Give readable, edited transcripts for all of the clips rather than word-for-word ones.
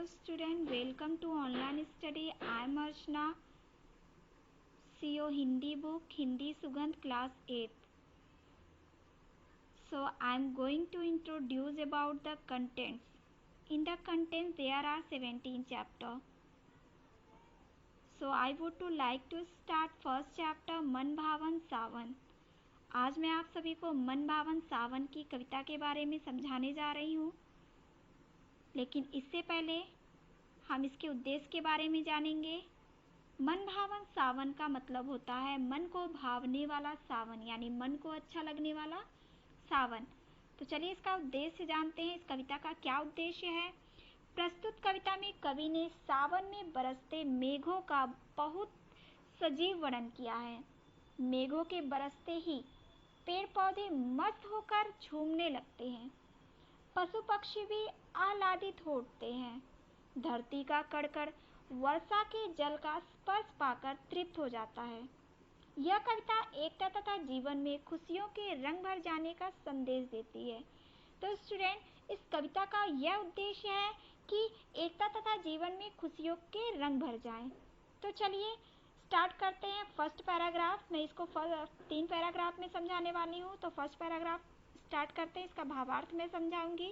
Hello student, welcome to online study. I am Archana, CEO Hindi book, Hindi Sugandh class 8th. So I am going to introduce about the contents. In the contents there are 17 chapter. So I would to like to start first chapter मन भावन सावन. आज मैं आप सभी को मन भावन सावन की कविता के बारे में समझाने जा रही हूँ. लेकिन इससे पहले हम इसके उद्देश्य के बारे में जानेंगे. मन भावन सावन का मतलब होता है मन को भावने वाला सावन, यानी मन को अच्छा लगने वाला सावन. तो चलिए इसका उद्देश्य जानते हैं. इस कविता का क्या उद्देश्य है. प्रस्तुत कविता में कवि ने सावन में बरसते मेघों का बहुत सजीव वर्णन किया है. मेघों के बरसते ही पेड़ पौधे मस्त होकर झूमने लगते हैं. पशु पक्षी भी आह्लादित हो उठते हैं. धरती का कड़कड़ वर्षा के जल का स्पर्श पाकर तृप्त हो जाता है. यह कविता एकता तथा जीवन में खुशियों के रंग भर जाने का संदेश देती है. तो स्टूडेंट, इस कविता का यह उद्देश्य है कि एकता तथा जीवन में खुशियों के रंग भर जाएं. तो चलिए स्टार्ट करते हैं. फर्स्ट पैराग्राफ, मैं इसको 3 पैराग्राफ में समझाने वाली हूँ. तो फर्स्ट पैराग्राफ स्टार्ट करते हैं. इसका भावार्थ मैं समझाऊंगी,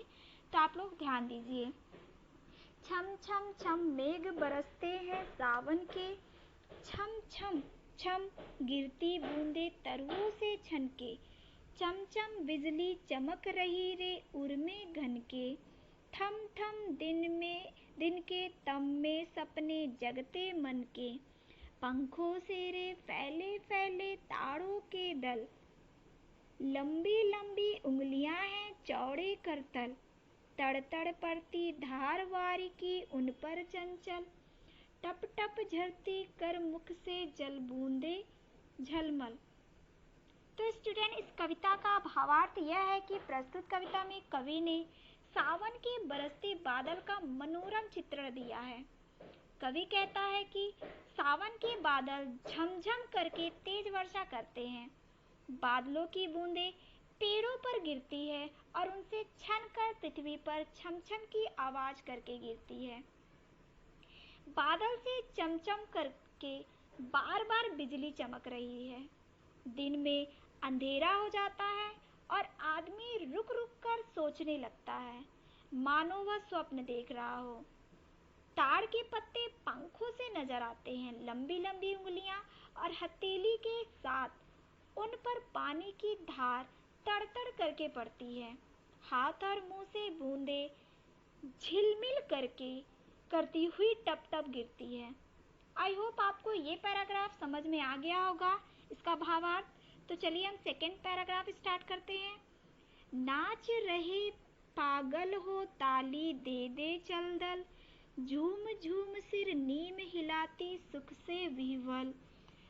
तो आप लोग ध्यान दीजिए. छम छम छम मेघ बरसते हैं सावन के, छम छम छम गिरती बूंदे तरवों से छनके, चम चम बिजली चमक रही रे उर्मे घन के, थम थम दिन के तम में सपने जगते मन के, पंखों से रे फैले फैले तारों के दल, लंबी लंबी उंगलियां हैं चौड़े करतल, तड़ तड़ पड़ती धार वारी की उन पर चंचल, टप टप झरती कर मुख से जल बूंदे झलमल. तो स्टूडेंट, इस कविता का भावार्थ यह है कि प्रस्तुत कविता में कवि ने सावन के बरसते बादल का मनोरम चित्रण दिया है. कवि कहता है कि सावन के बादल झमझम करके तेज वर्षा करते हैं. बादलों की बूंदें पेड़ों पर गिरती है और उनसे छनकर पृथ्वी पर छमछम की आवाज करके गिरती है. बादल से चमचम करके बार बार बिजली चमक रही है. दिन में अंधेरा हो जाता है और आदमी रुक रुक कर सोचने लगता है, मानो वह स्वप्न देख रहा हो. ताड़ के पत्ते पंखों से नजर आते हैं. लंबी लंबी उंगलियां और हथेली के साथ उन पर पानी की धार तड़तड़ करके पड़ती है. हाथ और मुंह से बूंदे झिलमिल करती हुई टप टप गिरती है. आई होप आपको ये पैराग्राफ समझ में आ गया होगा, इसका भावार्थ. तो चलिए हम सेकेंड पैराग्राफ स्टार्ट करते हैं. नाच रहे पागल हो ताली दे दे चलदल, झूम झूम सिर नीम हिलाती सुख से विह्वल,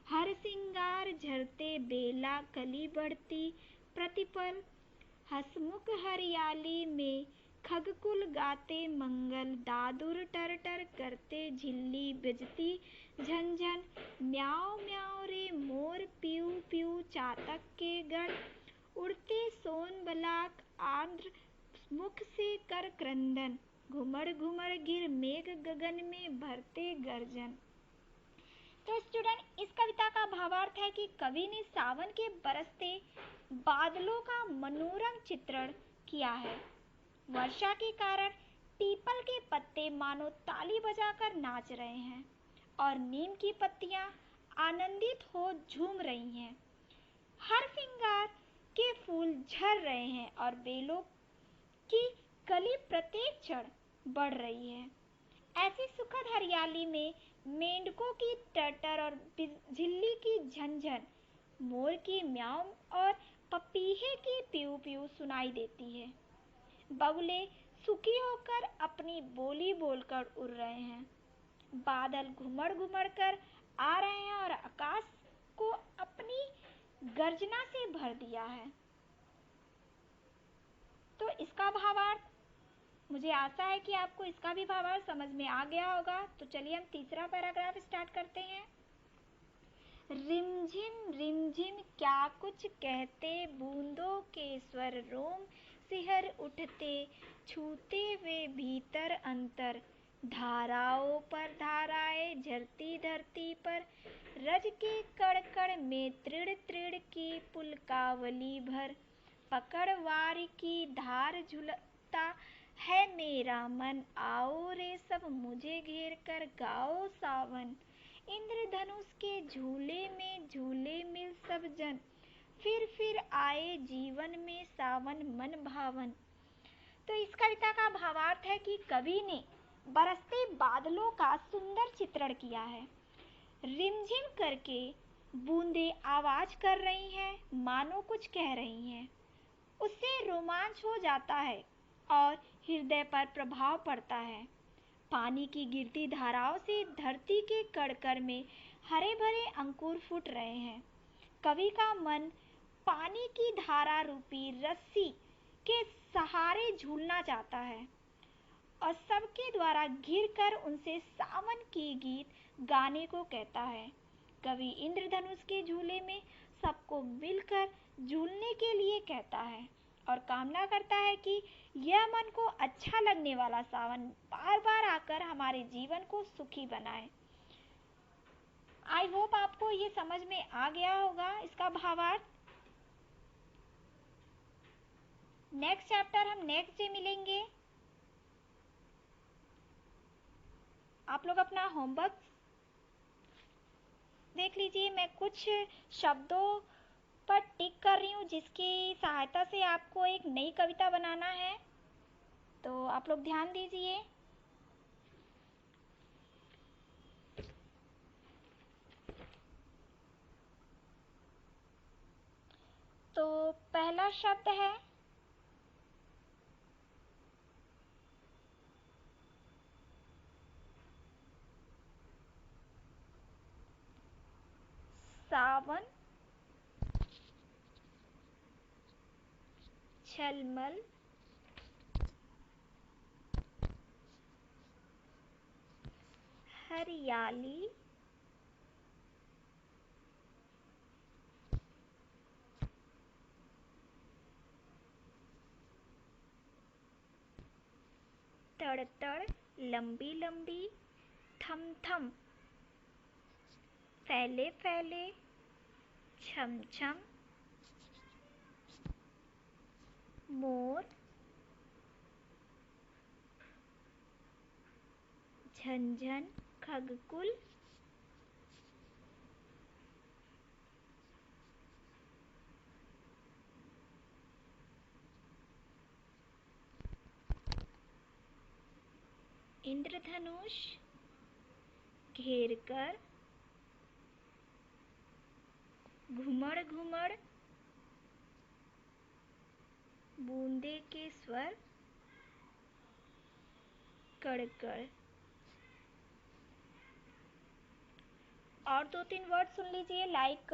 हर सिंगार झरते बेला कली बढ़ती प्रतिपल, हसमुख हरियाली में खगकुल गाते मंगल, दादुर टर टर करते झिल्ली बजती झंझन, म्याऊं म्याऊं रे मोर पीऊ पीऊ चातक के गण, उड़ते सोन बलाक आर्द्र मुख से कर क्रंदन, घुमड़ घुमड़ गिर मेघ गगन में भरते गर्जन. तो स्टूडेंट, इस कविता का भावार्थ है कि कवि ने सावन के बरसते बादलों का मनोरम चित्रण किया है. वर्षा के कारण पीपल के पत्ते मानो ताली बजाकर नाच रहे हैं और नीम की पत्तियां आनंदित हो झूम रही हैं. हर सिंगार के फूल झड़ रहे हैं और बेलों की कली प्रत्येक क्षण बढ़ रही है. ऐसी सुखद हरियाली में मेंढकों की टटर और झिल्ली की झंझन, मोर की म्याऊं और पपीहे की पीऊ पीऊ सुनाई देती है. बगुले सुखी होकर अपनी बोली बोलकर उड़ रहे हैं. बादल घुमड़ घुमड़ कर आ रहे हैं और आकाश को अपनी गर्जना से भर दिया है. तो इसका भावार्थ, मुझे आशा है कि आपको इसका भी भावार्थ समझ में आ गया होगा. तो चलिए हम तीसरा पैराग्राफ स्टार्ट करते हैं. रिमझिम क्या कुछ कहते बूंदों के स्वर, रोम सिहर उठते छूते वे भीतर अंतर, धाराओं पर धाराएं झरती धरती पर, रज के कण कण में तृण तृण की पुलकावली भर। पकड़ वार की धार झुलता है मेरा मन, आओ रे सब मुझे घेर कर गाओ सावन। इंद्रधनुष के झूले में झूले मिल सब जन, फिर आए जीवन में सावन मन भावन। तो इस कविता का भावार्थ है कि कवि ने बरसते बादलों का सुंदर चित्रण किया है। रिमझिम करके बूंदें आवाज कर रही हैं, मानो कुछ कह रही हैं। उससे रोमांच हो जाता है और हृदय पर प्रभाव पड़ता है। पानी की गिरती धाराओं से धरती के कण-कण में हरे भरे अंकुर फूट रहे हैं। कवि का मन पानी की धारा रूपी रस्सी के सहारे झूलना चाहता है और सबके द्वारा घिरकर उनसे सावन के गीत गाने को कहता है। कवि इंद्रधनुष के झूले में सबको मिलकर झूलने के लिए कहता है और कामना करता है कि यह मन को अच्छा लगने वाला सावन बार बार आकर हमारे जीवन को सुखी बनाए। आई होप आपको ये समझ में आ गया होगा इसका भावार्थ। नेक्स्ट चैप्टर हम नेक्स्ट डे मिलेंगे। आप लोग अपना होमवर्क देख लीजिए। मैं कुछ शब्दों पर टिक कर रही हूँ जिसकी सहायता से आपको एक नई कविता बनाना है, तो आप लोग ध्यान दीजिए। तो पहला शब्द है सावन, झलमल, हरियाली, तड़-तड़, लंबी-लंबी, थम-थम, फैले-फैले, छम-छम, मोर, झनझन, खगकुल, इंद्रधनुष, घेरकर, घुमड़-घुमड़, बूंदे के स्वर, कड़-कड़। और 2-3 वर्ड सुन लीजिए, लाइक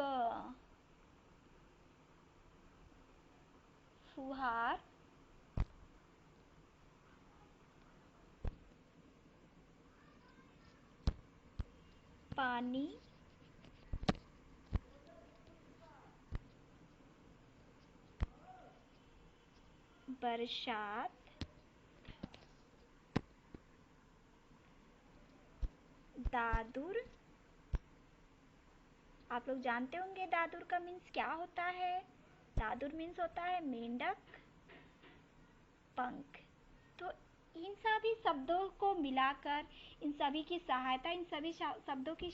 फुहार, पानी, बरसात, दादुर। आप लोग जानते होंगे दादुर का मीन्स क्या होता है। दादुर मीन्स होता है मेंढक, पंख। तो इन सभी शब्दों को मिलाकर, इन सभी की सहायता, इन सभी शब्दों की